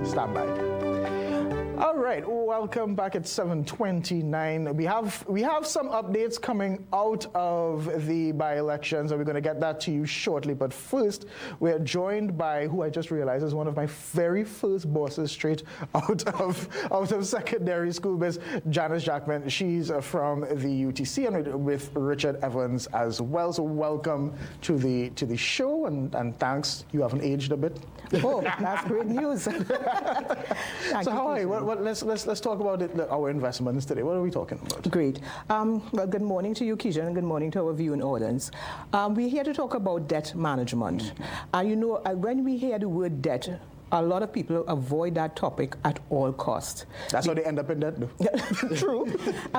Stand by. All right, welcome back at 7:29. We have some updates coming out of the by-elections, and we're going to get that to you shortly. But first, we're joined by who I just realized is one of my very first bosses straight out of secondary school, Miss Janice Jackman. She's from the UTC and with Richard Evans as well. So welcome to the show, and thanks. You haven't aged a bit. Oh, that's great news. So how are you? Let's talk about our investments today. What are we talking about? Great. Well, good morning to you, Kijan, and good morning to our viewing audience. We're here to talk about debt management. When we hear the word debt, a lot of people avoid that topic at all costs. That's how they end up in debt, though. True.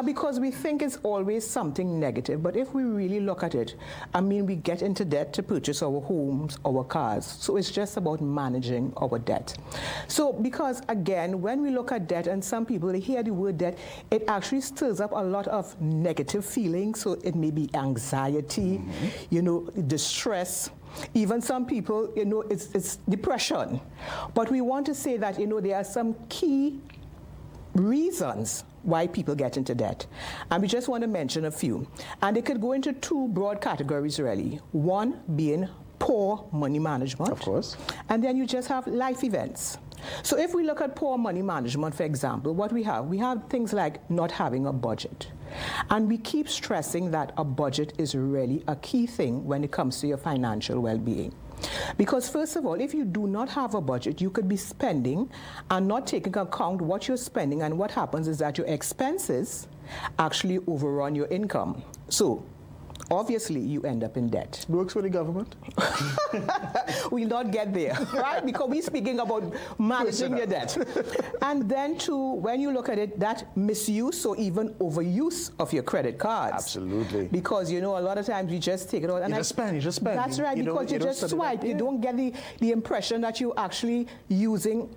Because we think it's always something negative. But if we really look at it, we get into debt to purchase our homes, our cars. So it's just about managing our debt. So because, again, when we look at debt, and some people, they hear the word debt, it actually stirs up a lot of negative feelings. So it may be anxiety, distress. Even some people, it's depression. But we want to say that, there are some key reasons why people get into debt. And we just want to mention a few. And they could go into two broad categories, really. One being poor money management. Of course. And then you just have life events. So if we look at poor money management, for example, what we have things like not having a budget. And we keep stressing that a budget is really a key thing when it comes to your financial well-being. Because first of all, if you do not have a budget, you could be spending and not taking account what you're spending, and what happens is that your expenses actually overrun your income. So obviously, you end up in debt. Works for the government? We'll not get there, right? Because we're speaking about managing your debt. And then, too, when you look at it, that misuse or even overuse of your credit cards. Absolutely. Because, a lot of times you just take it out. And you just spend. That's right, because you just swipe. You don't get the impression that you're actually using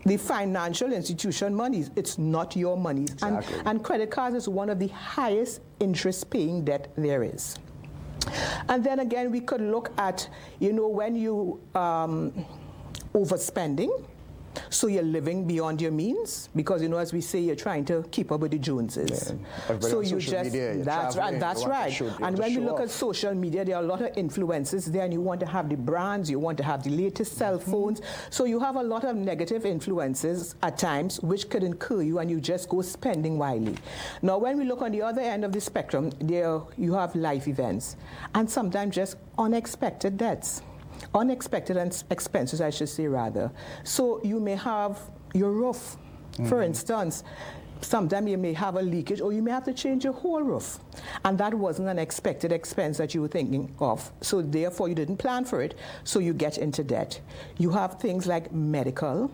the financial institution monies. It's not your money. Exactly. And credit cards is one of the highest interest-paying debt there is. And then again, we could look at, when you overspending, so you're living beyond your means, because as we say, you're trying to keep up with the Joneses. Yeah. So you just media, that's right. And when you look at social media, there are a lot of influences there, and you want to have the brands, you want to have the latest cell phones. So you have a lot of negative influences at times, which could incur you, and you just go spending wildly. Now, when we look on the other end of the spectrum, there you have life events, and sometimes just unexpected debts. Unexpected expenses, I should say, rather. So you may have your roof. For instance, sometimes you may have a leakage, or you may have to change your whole roof. And that wasn't an expected expense that you were thinking of. So therefore, you didn't plan for it, so you get into debt. You have things like medical.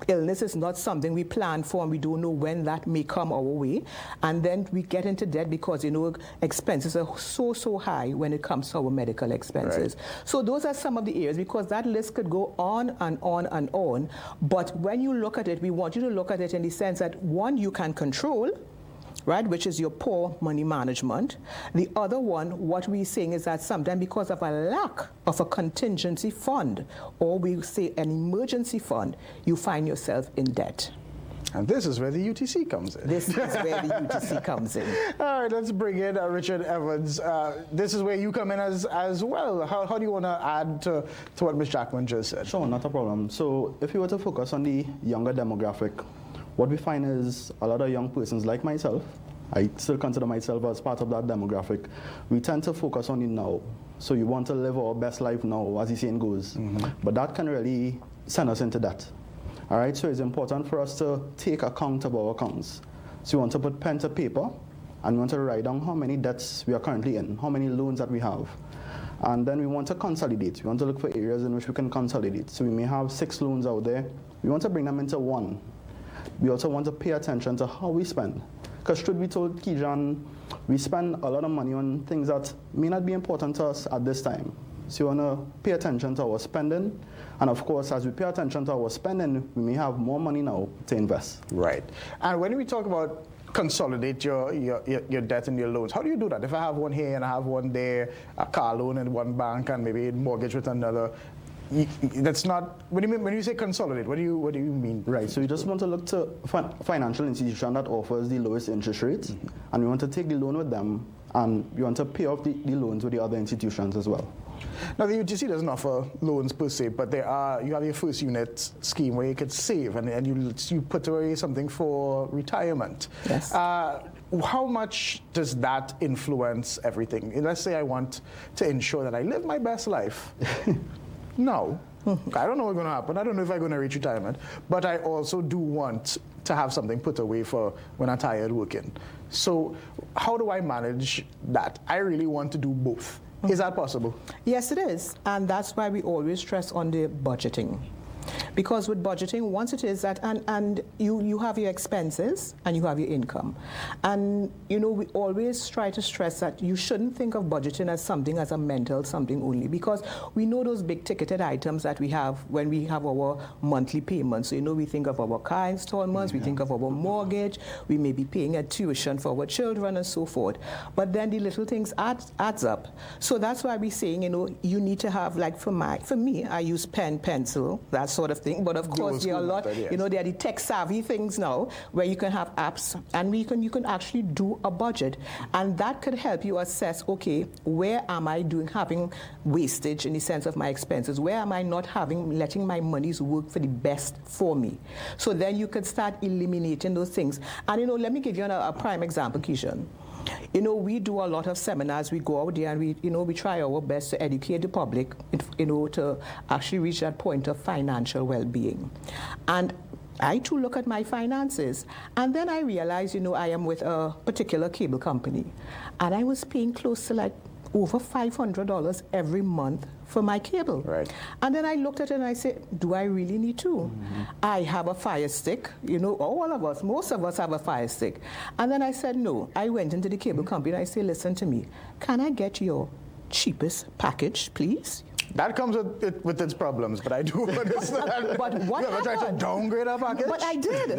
Illness is not something we plan for, and we don't know when that may come our way. And then we get into debt because, expenses are so high when it comes to our medical expenses. Right. So those are some of the areas, because that list could go on and on and on. But when you look at it, we want you to look at it in the sense that, one, you can control, right, which is your poor money management. The other one, what we're saying is that sometimes because of a lack of a contingency fund, or we say an emergency fund, you find yourself in debt. And this is where the UTC comes in. This is where the UTC comes in. All right, let's bring in Richard Evans. This is where you come in as well. How do you want to add to what Ms. Jackman just said? Sure, not a problem. So if you were to focus on the younger demographic, what we find is a lot of young persons like myself, I still consider myself as part of that demographic, we tend to focus on the now. So you want to live our best life now, as the saying goes. But that can really send us into debt. All right, so it's important for us to take account of our accounts. So you want to put pen to paper, and we want to write down how many debts we are currently in, how many loans that we have. And then we want to consolidate. We want to look for areas in which we can consolidate. So we may have 6 loans out there. We want to bring them into one. We also want to pay attention to how we spend. Because truth be told, Kijan, we spend a lot of money on things that may not be important to us at this time. So you want to pay attention to our spending. And of course, as we pay attention to our spending, we may have more money now to invest. Right. And when we talk about consolidate your debt and your loans. How do you do that? If I have one here and I have one there, a car loan in one bank and maybe a mortgage with another, that's not. When you say consolidate, what do you mean? Right. So you just want to look to financial institution that offers the lowest interest rates, and we want to take the loan with them, and you want to pay off the loans with the other institutions as well. Now, the UTC doesn't offer loans per se, but you have your first unit scheme where you could save and you put away something for retirement. Yes. How much does that influence everything? Let's say I want to ensure that I live my best life. No. I don't know what's going to happen. I don't know if I'm going to reach retirement. But I also do want to have something put away for when I'm tired working. So how do I manage that? I really want to do both. Is that possible? Yes, it is. And that's why we always stress on the budgeting. Because with budgeting, once it is that, and you have your expenses and you have your income. And, you know, we always try to stress that you shouldn't think of budgeting as something as a mental something only, because we know those big ticketed items that we have when we have our monthly payments. So, you know, we think of our car installments, we think of our mortgage, we may be paying a tuition for our children and so forth. But then the little things adds up. So that's why we're saying, you know, you need to have, like for me, I use pen, pencil, that sort of thing. But of course, there are a lot, you know, there are the tech-savvy things now where you can have apps and you can actually do a budget. And that could help you assess, okay, where am I having wastage in the sense of my expenses? Where am I not letting my monies work for the best for me? So then you could start eliminating those things. And, you know, let me give you a prime example, Keishan. You know, we do a lot of seminars. We go out there and we try our best to educate the public, you know, to actually reach that point of financial well-being. And I too look at my finances, and then I realize, you know, I am with a particular cable company, and I was paying close to like over $500 every month for my cable. Right. And then I looked at it and I said, do I really need to? I have a Fire Stick, you know, all of us, most of us have a Fire Stick. And then I said, no. I went into the cable company and I said, listen to me, can I get your cheapest package, please? That comes with its problems, but I do understand. But what you ever tried to downgrade a package? But I did.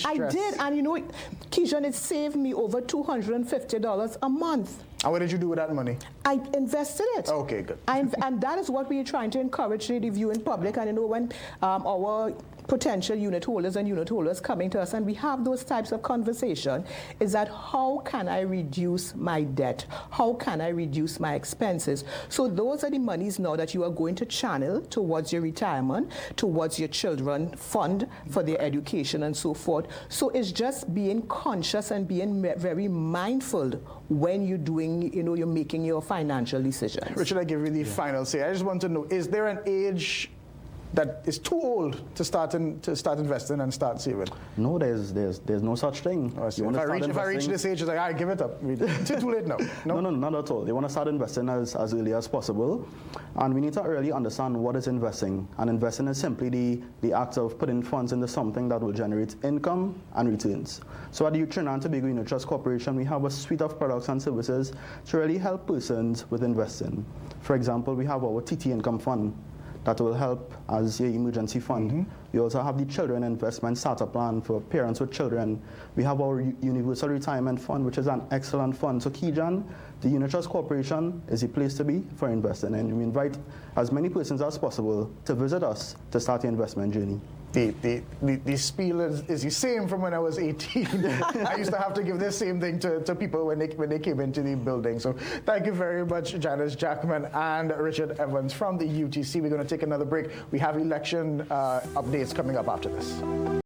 I did, and you know, Keishan, it saved me over $250 a month. And what did you do with that money? I invested it. Okay, good. And that is what we're trying to encourage the viewing public. And you know, when our potential unit holders and unit holders coming to us and we have those types of conversation, is that how can I reduce my debt? How can I reduce my expenses? So those are the monies now that you are going to channel towards your retirement, towards your children fund for their education and so forth. So it's just being conscious and being very mindful when you're doing, you know, you're making your financial decisions. Richard, I give you the final say. I just want to know, is there an age that is too old to start investing and start saving? No, there's no such thing. Oh, so if I reach this age, it's like, I give it up. It's too late now. No, not at all. They want to start investing as early as possible. And we need to really understand what is investing. And investing is simply the act of putting funds into something that will generate income and returns. So at the Trinidad and Tobago Unit Trust Corporation, we have a suite of products and services to really help persons with investing. For example, we have our TT Income Fund that will help as your emergency fund. We also have the Children Investment Startup Plan for parents with children. We have our Universal Retirement Fund, which is an excellent fund. So Keishan, the Unit Trust Corporation is a place to be for investing, and we invite as many persons as possible to visit us to start your investment journey. The spiel is the same from when I was 18. I used to have to give the same thing to people when they came into the building. So thank you very much, Janice Jackman and Richard Evans from the UTC. We're going to take another break. We have election updates coming up after this.